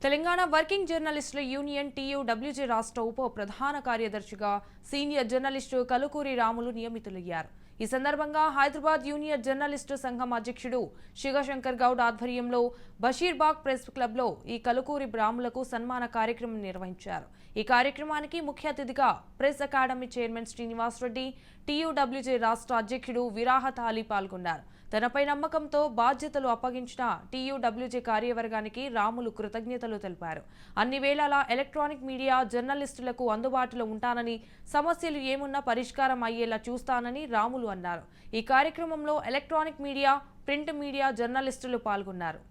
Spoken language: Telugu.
తెలంగాణ వర్కింగ్ జర్నలిస్టుల యూనియన్ టీయూడబ్ల్యూజే రాష్ట్ర ఉప ప్రధాన కార్యదర్శిగా సీనియర్ జర్నలిస్టు కలుకూరి రాములు నియమితులయ్యారు. ఈ సందర్భంగా హైదరాబాద్ యూనియన్ జర్నలిస్టు సంఘం అధ్యక్షుడు శివశంకర్ గౌడ్ ఆధ్వర్యంలో బషీర్బాగ్ ప్రెస్ క్లబ్లో ఈ కలుకూరి రాములకు సన్మాన కార్యక్రమం నిర్వహించారు. ఈ కార్యక్రమానికి ముఖ్య అతిథిగా press academy chairman Srinivas Reddy, TUWJ రాష్ట్ర అధ్యక్షుడు విరాహత్ అలీ పాల్గొన్నారు. తనపై నమ్మకంతో బాధ్యతలు అప్పగించిన టీయూడబ్ల్యూజే కార్యవర్గానికి రాములు కృతజ్ఞతలు తెలిపారు. అన్ని వేళలా ఎలక్ట్రానిక్ మీడియా జర్నలిస్టులకు అందుబాటులో ఉంటానని, సమస్యలు ఏమున్నా పరిష్కారం అయ్యేలా చూస్తానని రాములు అన్నారు. ఈ కార్యక్రమంలో ఎలక్ట్రానిక్ మీడియా, ప్రింట్ మీడియా జర్నలిస్టులు పాల్గొన్నారు.